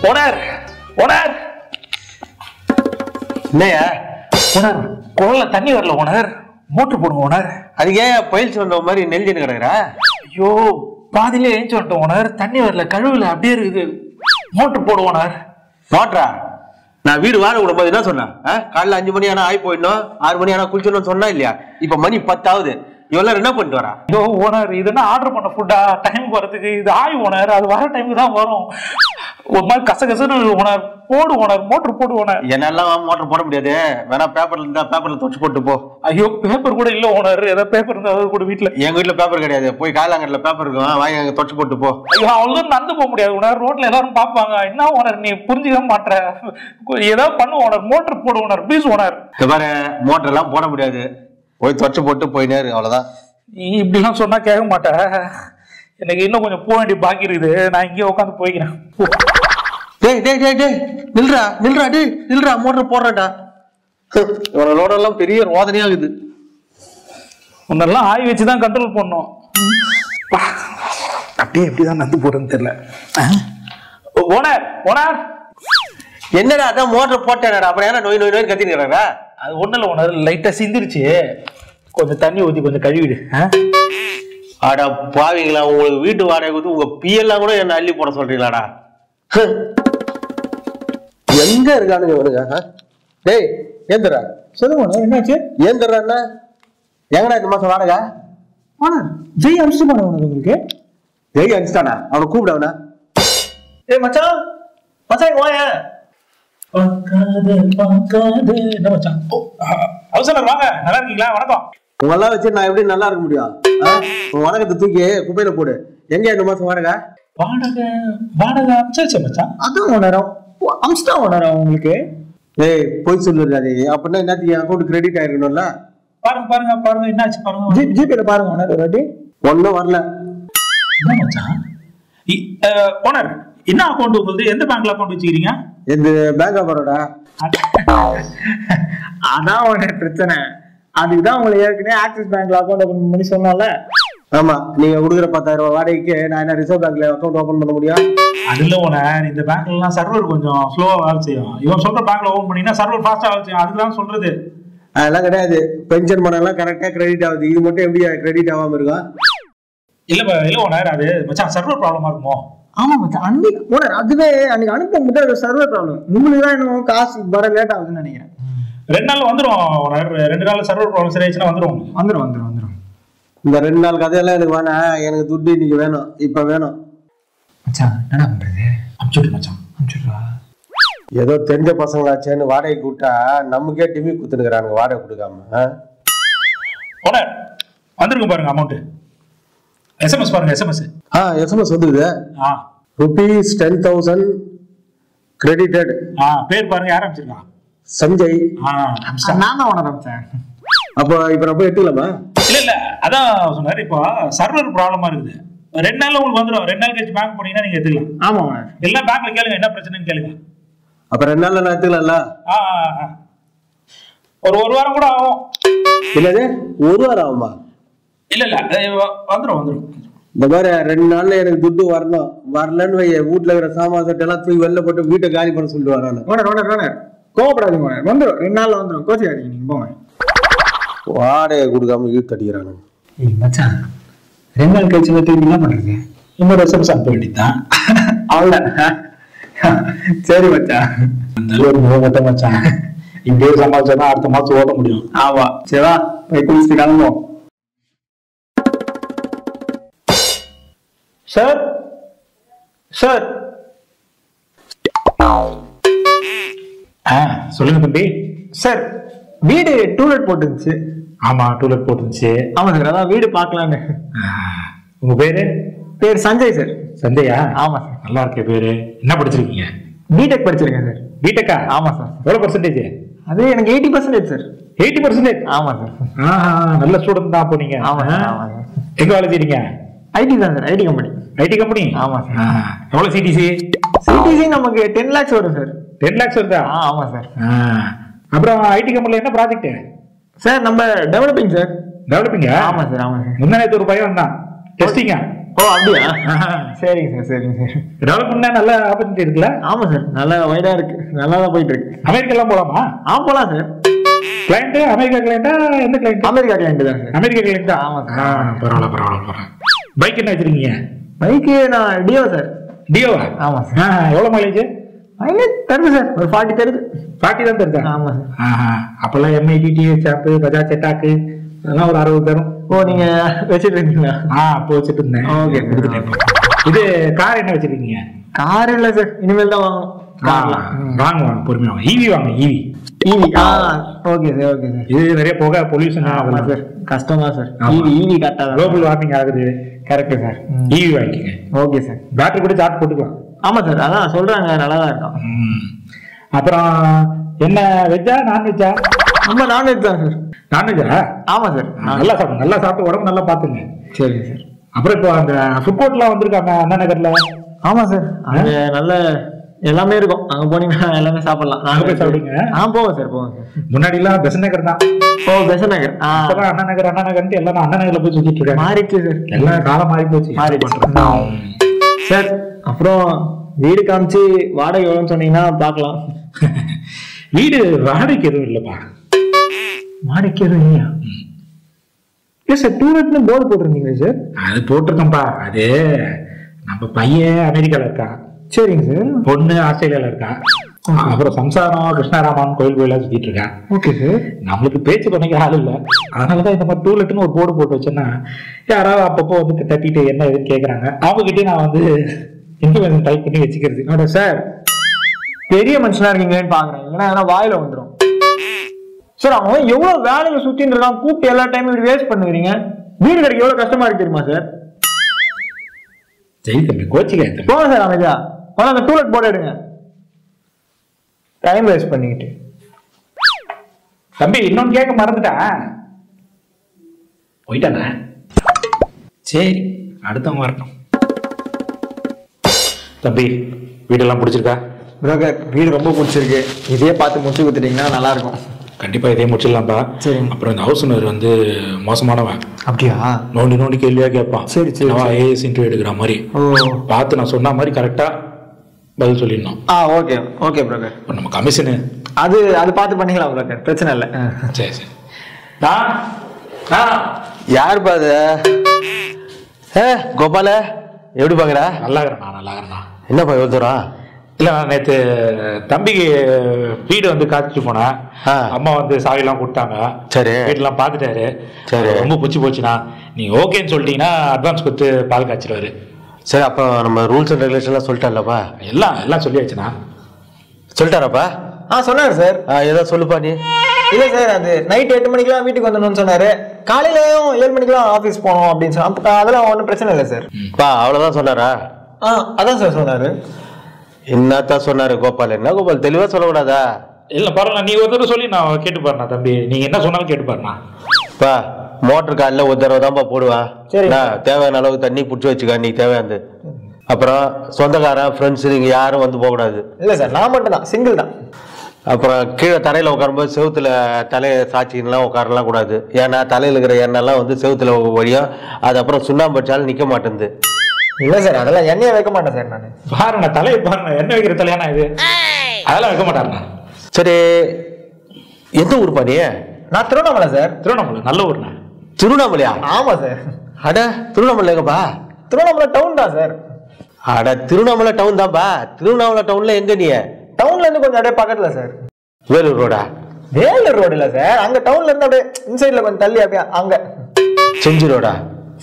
Owner owner என்னையா owner குழல்ல தண்ணி வரல ஓனர் மோட்டர் போடுங்க ஓனர். அதுக்கு ஏன் பயிற்சி வந்த மாதிரி நெல்ஜின்னு கிடக்குறா? ஐயோ பாதியிலே ஏஞ்சி வந்துட்டோம் ஓனர். தண்ணி வரல கழுவுல அப்படியே இருக்குது. மோட்டர் போடு ஓனர். மோட்டரா? நான் வீடு வாடகை விடும்போது என்ன சொன்னேன்? காலைல 5 மணி ஆனா ஆகி போயிடணும், 6 மணி ஆனா குளிச்சிடணும்னு சொன்னா இல்லையா? இப்ப மணி 10 ஆகுது. இவெல்லாம் என்ன பண்ணிட்டு வரா? ஐயோ ஓனர் இதுனா ஆர்டர் பண்ண ஃபுட்டா டைம் வரதுக்கு இது ஆய் ஓனர். அது வர டைமுக்கு தான் வரும். ஒரு மாதிரி கசகசன்னு ஓனர். போடு ஓனர் மோட்டர் போடு ஓனர். என்னெல்லாம் மோட்டர் போட முடியாது. வேணா பேப்பர்ல இருந்தா பேப்பர்ல துவச்சு போட்டு போ. ஐயோ பேப்பர் கூட இல்ல ஓனர். ஏதாவது பேப்பர் இருந்தா கூட வீட்டுல. எங்க வீட்டுல பேப்பர் கிடையாது. போய் காலாங்கல்ல பேப்பர் இருக்கும், வாங்கி அங்க துவச்சு போட்டு போ. ஐயோ அவ்வளவு நடந்து போக முடியாது ஓனர். ரோட்ல எல்லாரும் பாப்பாங்க. என்ன ஓனர் நீ புரிஞ்சுக்க மாட்டேற. ஏதாவது பண்ணு ஓனர். மோட்டர் போடு ஓனர் ப்ளீஸ் ஓனர். பாரு மோட்டர் எல்லாம் போட முடியாது. போய் துவச்சு போட்டு போயினேரு அவ்வளவுதான். நீ இப்படிலாம் சொன்னா கேட்க மாட்டேன். எனக்கு இன்னும் கொஞ்சம் போக வேண்டிய பாக்கி இருக்குது. நான் இங்கே உட்காந்து போய்க்கிறேன். டேய் டேய் டேய் டேய் நில்றா நில்றா டேய் நில்றா மோட்டர் போடுறடா. இவனோட எல்லாம் பெரிய ரோதனையா இருக்குது. உன்னெல்லாம் ஆய் வச்சுதான் கண்ட்ரோல் பண்ணும். அப்படியே எப்படிதான் நந்து போறேன்னு தெரியல. ஓனர் ஓனர் என்னடா அதான் மோட்டர் போட்டேடா. அப்புறம் ஏன்னா நோய் நோய் நோய் கத்தினுக்கிறாரா? அது ஒண்ணு இல்ல ஓனர். லைட்டா சிந்திருச்சு. கொஞ்சம் தண்ணி ஊத்தி கொஞ்சம் கழுவிடு. ஆடா பாவீங்களா, உங்களுக்கு வீட்டு வாடகை கொடுத்து உங்க பிஎல்லாம் கூட என்ன அள்ளி போட சொல்றீங்களாடா? எங்க இருக்கானுங்க இவனுங்க? டேய் ஏந்தரா சொல்லுங்க என்னாச்சு? ஏந்தரா என்ன எங்கடா இந்த மாசம் வாடகை? ஜெய் அனுப்பிச்சு பண்ண உங்களுக்கு. ஜெய் அனுப்பிச்சிட்டானா? அவனை கூப்பிடவனா? ஏய் மச்சான் மச்சான் இங்க வாங்க. என்ன மச்சான்? அவசரம் வாங்க. நல்லா இருக்கீங்களா? வணக்கம். உங்கெல்லாம் வச்சு நான் எப்படி நல்லா இருக்க முடியும்? உன் வணக்கத்தை தூக்கி குப்பையில போடு. எங்க இந்த மாசம் வாடகை? வாடகை வாடகை அமிச்சாச்சு மச்சான். அதான் உணரம் அம்ஸ்டா உணரம் உங்களுக்கு. ஏய் போய் சொல்லுறாரு. அப்படின்னா என்னத்துக்கு அக்கௌண்ட் கிரெடிட் ஆயிருக்கணும்ல? பாருங்க பாருங்க பாருங்க என்னாச்சு பாருங்க. ஜிபேல பாருங்க ஓனர் ஒரு வாட்டி. ஒன்னும் வரல. என்ன மச்சான்? ஓனர் என்ன அக்கௌண்ட் உங்களுக்கு? எந்த பேங்க்ல அக்கௌண்ட் வச்சுக்கிறீங்க? இந்த பேங்க் ஆஃப் பரோடா. அதான் ஓனர் பிரச்சனை. அதுக்குதான் உங்களை ஏற்கனவே ஆக்சிஸ் பேங்க்ல அக்கௌண்ட் ஓபன் பண்ணி சொன்னால. ஆமா நீங்க கொடுக்குற 10,000 ரூபாய் வாடகைக்கு நான் என்ன ரிசர்வ் பேங்க்ல அக்கௌண்ட் ஓபன் பண்ண முடியும்? அது இல்ல ஓனர். இந்த பேங்க்ல எல்லாம் சர்வர் கொஞ்சம் ஸ்லோவா வேலை செய்யும். இவன் சொல்ற பேங்க்ல ஓபன் பண்ணீங்கன்னா சர்வர் ஃபாஸ்டா வேலை செய்யும். அதுதான் சொல்றது. அதெல்லாம் கிடையாது. பென்ஷன் பணம் எல்லாம் கரெக்டா கிரெடிட் ஆகுது. இது மட்டும் எப்படி கிரெடிட் ஆகாம இருக்கும்? இல்ல ஓனர். அது மச்சான் சர்வர் ப்ராப்ளமா இருக்குமோ? ஆமா மச்சான் அன்னைக்கு ஓனர் அதுவே அன்னைக்கு அனுப்பும் போது சர்வர் ப்ராப்ளம். உங்களுக்கு தான் இன்னும் காசு வர லேட் ஆகுதுன்னு நினைக்கிறேன். 2 நாள்ல வந்துரும் ஓனர். 2 நாள்ல சர்வர் ப்ராப்ளம் சரியாச்சுன்னா வந்துரும். வந்துரும். இந்த 2 நாள் கதையெல்லாம் எனக்கு வேணாம். எனக்கு துட்டு இன்னைக்கு வேணும். இப்ப வேணும். மச்சான் என்ன பண்றது? அனுப்பிச்சுட்டு மச்சான். அனுப்பிச்சுடுறா. ஏதோ தெரிஞ்ச பசங்களாச்சேன்னு வாடகை கூட்டா நமக்கே டிவி குத்துனுக்குறானுங்க வாடகை கொடுக்காம. ஓனர் வந்துருங்க பாருங்க அமௌண்ட். எஸ்எம்எஸ் பாருங்க. எஸ்எம்எஸ் வந்துருது. rupees 10,000 credited. பேர் பாருங்க. யார் அனுப்பிச்சிருக்கா? சஞ்சய். நான் தான் ஓனர் அனுப்பிச்சேன். அப்போ இப்ப நம்ம எடுத்துக்கலாமா? இல்ல அதான் சொன்னாரு. இப்போ சர்வர் ப்ராப்ளமா இருக்குது. 2 நாள்ல உங்களுக்கு வந்துடும். 2 நாள் கழிச்சு பேங்க் போனீங்கன்னா நீங்க எடுத்துக்கலாம். ஆமா ஓனர். எல்லாம் பேங்க்ல கேளுங்க என்ன பிரச்சனைன்னு கேளுங்க. அப்ப 2 நாள்ல நான் எடுத்துக்கலாம்ல? ஒரு வாரம் கூட ஆகும். இல்லது 1 வாரம் ஆகுமா? இல்ல வந்துரும். இந்த மாதிரி 2 நாள்ல எனக்கு துட்டு வரணும். வரலன்னு வீட்டுல இருக்கிற சாமான் சட்டை எல்லாம் தூக்கி வெளில போட்டு வீட்டை காலி பண்ண சொல்லிடுவாங்க. ஓனர் கோவப்படாதீங்க ஓனர். வந்துடும் 2 நாள்ல வந்துடும். கோச்சிக்காதீங்க நீங்க போங்க. வாடகை கொடுக்காம இழுத்து அடிக்கிறானுங்க. மச்சான் 2 நாள் கழிச்சு திரும்பி என்ன பண்றது? இன்னொரு எஸ்எம்எஸ் அனுப்ப வேண்டியதுதான். அவ்வளவுதான். சரி மச்சான். மட்டும் மச்சான் இப்படியே சமாளிச்சாதான் அடுத்த மாசம் ஓட்ட முடியும். ஆமா சரிவா போய் குளிச்சுட்டு கிளம்புவோம். சார் சொல்லுங்க தம்பி. சார் வீடு டூலெட் போட்டுருந்துச்சு. ஆமா டூலெட் போட்டுருந்துச்சு. ஆமா சார் அதான் வீடு பாக்கலான்னு. உங்க பேர் சஞ்சய் சார். சந்தையா? ஆமா சார். நல்லா இருக்கே பேரு. என்ன படிச்சிருக்கீங்க? பிடெக் படிச்சிருக்கேன் சார். பிடெக்கா? ஆமா சார். எவ்வளவு பர்சன்டேஜ்? அது எனக்கு 80% சார். 80%? ஆமா சார். நல்ல ஸ்டூடெண்ட் தான் அப்போ நீங்க. ஆமா சார். எங்க வேலை செய்றீங்க? ஐடி தான் சார். IT company. ஆமா சார். எவ்வளவு சிடிசி? நமக்கு 10 lakhs வரும் சார். 10 lakhs வருதா? ஆமா சார். அப்புறம் ஐடி கம்பெனில என்ன ப்ராஜெக்ட் சார்? நம்ம டெவலப்பிங் சார். டெவலப்பிங்கா? ஆமா சார். முன்னாடி ஒரு பையன் வந்தான் டெஸ்டிங்கா. ஓ அப்படியா? சரிங்க சார் சரிங்க சார். டெவலப் பண்ண நல்ல ஆப்பர்ச்சுனிட்டி இருக்குல்ல? ஆமா சார், நல்லா வைடா இருக்கு, நல்லா தான் போயிட்டு இருக்கு. அமெரிக்காலாம் போலாமா? போலாம் சார். கிளைண்ட் அமெரிக்கா கிளைண்டா? எந்த கிளைண்ட்? அமெரிக்கா கிளைண்ட் தான் சார். அமெரிக்கா கிளைண்ட் தான். ஆமா சார். பரவாயில்ல. பைக் என்ன வச்சிருக்கீங்க? பைக்கு நான் டியோ சார். டியோவா? ஆமா சார். எவ்வளவு மைலேஜ்? மைலேஜ் தருது சார், ஒரு 40 தருது. 40 தான் தருதா? ஆமா சார். அப்பெல்லாம் எம்ஐடி, டிஎஸ் சாப்பு, பஜாஜ் செட்டாக்கு அதெல்லாம் ஒரு 60 தரும். ஓ நீங்க வச்சிட்டு இருக்கீங்களா? அப்போ வச்சுட்டு இருந்தேன். ஓகே. இது கார் என்ன வச்சிருக்கீங்க? கார் இல்ல சார், இனிமேல் தான் வாங்கணும். வாங்க பொறுமையா வாங்க. ஈவி வாங்க. EV. Okay sir okay sir. இது நிறைய புகை பொல்யூஷன் ஆமா சார், கஷ்டம் தான் சார். ஈவி கரெக்டா குளோபல் வார்மிங் ஆகுது. Correct sir. ஈவி வாங்கிக்கங்க. Okay sir. பேட்டரி கூட சார்ஜ் போட்டுக்கலாம். ஆமா சார், அதான் சொல்றாங்க, நல்லா தான் இருக்கும். அப்புறம் என்ன, வெஜ்ஜா நான்வெஜ்ஜா? நம்ம நான்வெஜ் தான் சார். நான்வெஜ்ஜா? ஆமா சார். நல்லா சாப்பிட்டு உடம்பு நல்லா பாத்துங்க. சரிங்க சார். அப்புறம் இப்போ அந்த ஃபுட் கோர்ட்லாம் வந்திருக்காங்க அண்ணா நகர்ல. ஆமா சார், அங்க நல்ல எல்லாமே இருக்கும். அங்க போனீங்கன்னா எல்லாமே சாப்பிடலாம். நாங்க போய் சாப்பிடுங்க. போவோம் சார் போவோம் சார். முன்னாடி எல்லாம் பெசன் நகர் தான். பெசன் நகர். அண்ணா நகர் எல்லாரும் அண்ணா நகர்ல போய் சுத்திட்டு இருக்காங்க. மாறிடுச்சு சார், எல்லாம் காலம் மாறி போச்சு. சார் அப்புறம் வீடு காமிச்சு வாடகை எவ்வளவுன்னு சொன்னீங்கன்னா பாக்கலாம். வீடு வாடகைக்கு எதுவும் இல்லப்பா. வாடகைக்கு எதுவும் இல்லையா? சார் டூலெட்னு போர்டு போட்டிருந்தீங்களா சார்? அது போட்டிருக்கோம்ப்பா. அது நம்ம பையன் அமெரிக்கால இருக்கான். சரிங்க சார். பொண்ணு ஆஸ்திரேலியால இருக்கான். அப்புறம் சம்சாரம் கிருஷ்ணாராமன் கோயில் சுத்திட்டு இருக்கான். Okay sir. நம்மளுக்கு பேச்சு பண்ணிக்க ஆள் இல்ல. அதனாலதான் இந்த மாதிரி டூலெட்னு ஒரு போர்டு போட்டு வச்சேன்னா யாராவது அப்பப்போ வந்து தட்டிட்டு என்ன எதுன்னு கேக்குறாங்க. அவங்க கிட்டே நான் வந்து இன்ஃபர்மேஷன் டைப் பண்ணி வச்சுக்கிறது. சார் பெரிய மனுஷனா இருக்கீங்கன்னு பாக்குறேன், ஏன்னா வாயில வந்துடும் சார். அவன் எவ்வளவு வேலையில சுத்தின்னு இருக்கான், கூப்பிட்டு எல்லா டைமும் இப்படி வேஸ்ட் பண்ணுவீங்க. வீடு கிடைக்க எவ்வளவு கஷ்டமா இருக்கு தெரியுமா சார்? சரி தம்பி, கோச்சிக்க போங்க சார். அமைதியா அந்த டூலெட் போர்டு எடுங்க, டைம் வேஸ்ட் பண்ணிக்கிட்டு. தம்பி இன்னொன்னு கேட்க மறந்துட்டேன், போயிட்டானே. சரி அடுத்தவங்க வரட்டும். தம்பி வீடெல்லாம் பிடிச்சிருக்கா? புரோக்கர் வீடு ரொம்ப பிடிச்சிருக்கு, இதே பார்த்து முடிச்சு கொடுத்துட்டீங்கன்னா நல்லா இருக்கும். கண்டிப்பா இதே முடிச்சிடலாம்ப்பா. சரி. அப்புறம் இந்த ஹவுஸ் ஓனர் வந்து மோசமானவன். அப்படியா? நோண்டி கேள்வியா கேட்பான். சரி சரி. ஏஎஸ் இன்டர்வியூ எடுக்கிற மாதிரி பார்த்து நான் சொன்ன மாதிரி கரெக்டா பதில் சொல்லிடணும். Okay okay broker. இப்போ நம்ம கமிஷனு அது பார்த்து பண்ணிக்கலாம் புரோக்கர், பிரச்சனை இல்லை. சரி சரி. யார் பாது? கோபால எப்படி பாக்குற? நல்லா இருக்கிறேண்ணா. என்னப்பா எவ்வளவு தூரம்? இல்ல நேத்து தம்பிக்கு வீடு வந்து காத்துட்டு போனேன். அம்மா வந்து சாவிலாம் கொடுத்தாங்க. சரி. வீடெல்லாம் பாத்துட்டாரு. சரி. ரொம்ப பிடிச்சி போச்சுண்ணா. நீங்க ஓகேன்னு சொல்லிட்டீங்கன்னா அட்வான்ஸ் கொடுத்து பால் காய்ச்சிடுவாரு. சரி, அப்போ நம்ம ரூல்ஸ் அண்ட் ரெகுலேஷன்லாம் சொல்லிட்டார்லப்பா? எல்லாம் சொல்லியாச்சுண்ணா. சொல்லிட்டாராப்பா? சொன்னாரு சார். ஏதோ சொல்லுப்பா நீ. இல்ல சார், அது நைட் 8 மணிக்கெல்லாம் வீட்டுக்கு வந்துடணும்னு சொன்னாரு. காலையிலயும் 7 மணிக்கெல்லாம் ஆபீஸ் போகணும் அப்படின்னு சொன்னா அதெல்லாம் ஒன்றும் பிரச்சனை இல்லை சார். அவ்வளவுதான் சொன்னாரா? அதான் சார் சொன்னாரு. என்னத்தான் சொன்னாரு கோபால்? என்ன கோபால் தெளிவா சொல்லக்கூடாதா? இல்ல பரவாயில்ல, நீ ஒரு தடவை சொல்லி நான் கேட்டு பாருண்ணா. தம்பி நீங்க என்ன சொன்னாலும் கேட்டு பாருண்ணா. மோட்டர் கார்ல ஒரு தடவை தான்ப்பா போடுவேன். தேவையான அளவுக்கு தண்ணி பிடிச்சி வச்சுக்க, நீ தேவையானது. அப்புறம் சொந்தக்காரன் ஃப்ரெண்ட்ஸ் நீங்க யாரும் வந்து போக கூடாது. இல்ல சார், நான் மட்டும் தான், சிங்கிள் தான். அப்புறம் கீழே தரையில உட்காரும்போது செவுத்துல தலையை சாச்சின்லாம் உட்காரலாம் கூடாது. ஏன்னா தலையில இருக்கிற எண்ணெய்லாம் வந்து செவுத்துல வழியும், அது அப்புறம் சுண்ணாம்பு வச்சாலும் நிக்க மாட்டேங்குது. இல்ல சார், அதெல்லாம் எண்ணெயை வைக்க மாட்டேன் சார். நான் பாருண்ணா, தலையை பாருண்ணா, எண்ணெய் வைக்கிற தலையானா இது? அதெல்லாம் வைக்க மாட்டாருண்ணா. சரி, எந்த ஊர் பாடி? நான் திருவண்ணாமலை சார். திருவண்ணாமலை நல்ல ஊர்ண்ணா. திருவண்ணாமலையா? ஆமா சார். அட திருவண்ணாமலை எங்கப்பா? திருவண்ணாமலை டவுன் தான் சார். அட திருவண்ணாமலை டவுன் தான்ப்பா. திருவண்ணாமலை டவுன்ல எங்க நீ? டவுன்ல இருந்து கொஞ்சம் அப்படியே பக்கத்துல சார். வேலூர் ரோடா? வேலூர் ரோடு இல்ல சார், அங்க டவுன்ல இருந்து அப்படியே இன்சைட்ல கொஞ்சம் தள்ளி அப்படியே அங்க. செஞ்சி ரோடா?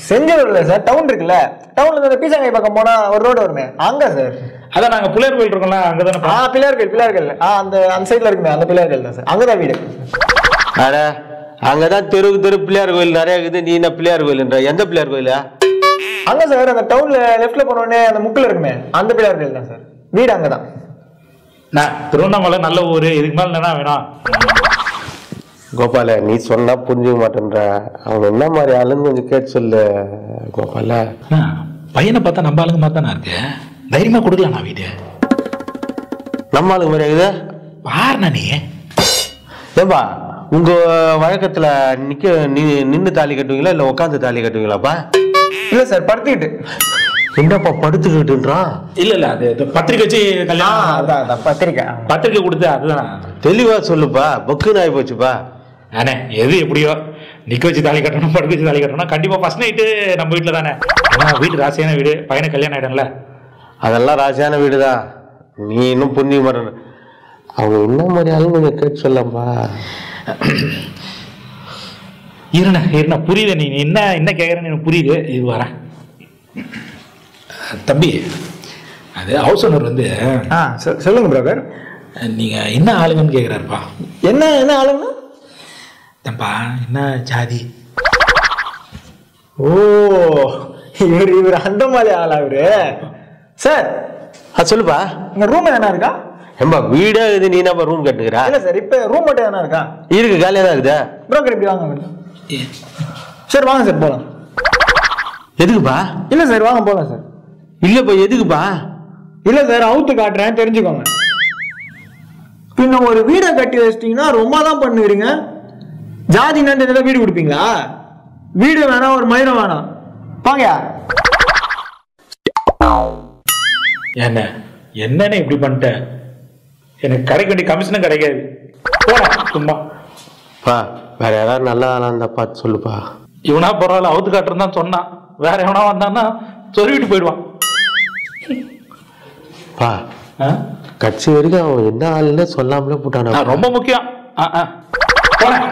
செஞ்சி ரோடு இல்ல சார், டவுன் இருக்குல்ல, டவுன்ல இருந்து பீசாங்கை பக்கம் போனா ஒரு ரோடு வருமே, அங்க சார். அதான் நாங்க பிள்ளையார் கோயில் இருக்கோம்ல, அங்கதானே. பிள்ளையார்கள் அந்த சைட்ல இருக்குமே, அந்த பிள்ளையார்கள் தான் சார், அங்கதான் வீடு. அட அங்கதான் தெரு பிள்ளையார் கோயில் நிறைய இருக்குது. நீ என்ன பிள்ளையார் கோயில்ன்ற? எந்த பிள்ளையார் கோயிலா? அங்க சார், அந்த டவுன்ல லெஃப்ட்ல போனோடனே அந்த முக்குல இருக்குமே, அந்த பிள்ளையார் கோயில் தான் சார், வீடு அங்கதான். திருவண்ணாமலை நல்ல ஊரு, இதுக்கு மேல என்ன வேணும்? கோபால நீ சொன்னா புரிஞ்சுக்க மாட்டேன்ற. அவங்க என்ன மாதிரி ஆளுன்னு கொஞ்சம் கேட்டு சொல்லு கோபால. பையனை பார்த்தா நம்ம ஆளுங்க மாதிரி தானே இருக்கு, தைரியமா கொடுக்கலாம் நான் வீடு. நம்ம ஆளுங்க மாதிரி ஆகுது பாருண்ணா. நீ ஏன்பா உங்க வழக்கத்துல நின்னு தாலி கட்டுவீங்களா இல்ல உட்காந்து தாலி கட்டுவீங்களாப்பா? இல்ல சார் படுத்துக்கிட்டு. என்னப்பா படுத்துக்கிட்டுன்றான்? இல்ல அது பத்திரிக்கை வச்சு கல்யாணம். அதான் பத்திரிக்கை கொடுத்து அதுதான். தெளிவா சொல்லுப்பா, பக்குன்னு ஆகி போச்சுப்பா. அண்ணே எது எப்படியோ நிக்க வச்சு தாலி கட்டணும், படுக்க வச்சு தாலி கட்டணும். கண்டிப்பா ஃபர்ஸ்ட் நைட்டு நம்ம வீட்டுல தானே. வீட்டு ராசியான வீடு, பையனை கல்யாணம் ஆயிடும்ல. அதெல்லாம் ராசியான வீடுதான். நீ இன்னும் புண்ணிய மரண அவங்க என்ன மாதிரி ஆளும் கொஞ்சம் கேட்டு சொல்லப்பா. இருண்ணா புரியுது. நீ என்ன கேட்குறேன்னு எனக்கு புரியுது. இது வரேன் தம்பி. அது ஹவுஸ் ஓனர் வந்து சொல்லுங்க பிரதர். நீங்க என்ன ஆளுங்கன்னு கேட்குறாருப்பா. என்ன ஆளுங்க தம்பா? என்ன ஜாதி? ஓ இவர் அந்த மாதிரி ஆளா இவரு? சார் சொல்லுப்பா. இங்க ரூம் என்ன இருக்கா? ஏம்பா வீடா இது, நீ என்ன ரூம் கட்டுக்கிறா? இல்ல சார், இப்ப ரூம் மட்டும் என்ன இருக்கா? இருக்கு, காலியா தான் இருக்குது. புரோக்கர் இப்படி வாங்க சார். வாங்க சார் போலாம். எதுக்குப்பா? இல்ல சார் வாங்க போலாம் சார். இல்லப்பா எதுக்குப்பா? இல்ல சார் அவுத்து காட்டுறேன் தெரிஞ்சுக்கோங்க. பின்ன ஒரு வீடை கட்டி வச்சிட்டீங்கன்னா ரொம்ப தான் பண்ணுவீங்க. ஜாதி நண்டு வீடு கொடுப்பீங்களா? வீடு வேணாம், ஒரு மயிரம் வேணாம். வாங்க. என்னன்னு இப்படி பண்ணிட்ட? எனக்கு கிடைக்க வேண்டிய கமிஷனும் கிடைக்காது. சும்மா வேற யாராவது நல்ல ஆளா இருந்தா பார்த்து சொல்லுப்பா. இவனா பரவாயில்ல, அவுத்து காட்டுறன்னு தான் சொன்னான். வேற எவனா வந்தான்னா சொருவிட்டு போயிடுவான். கட்சி வரைக்கும் அவன் என்ன ஆளுன்னு சொல்லாமலே போட்டானா? ரொம்ப முக்கியம். போனேன்.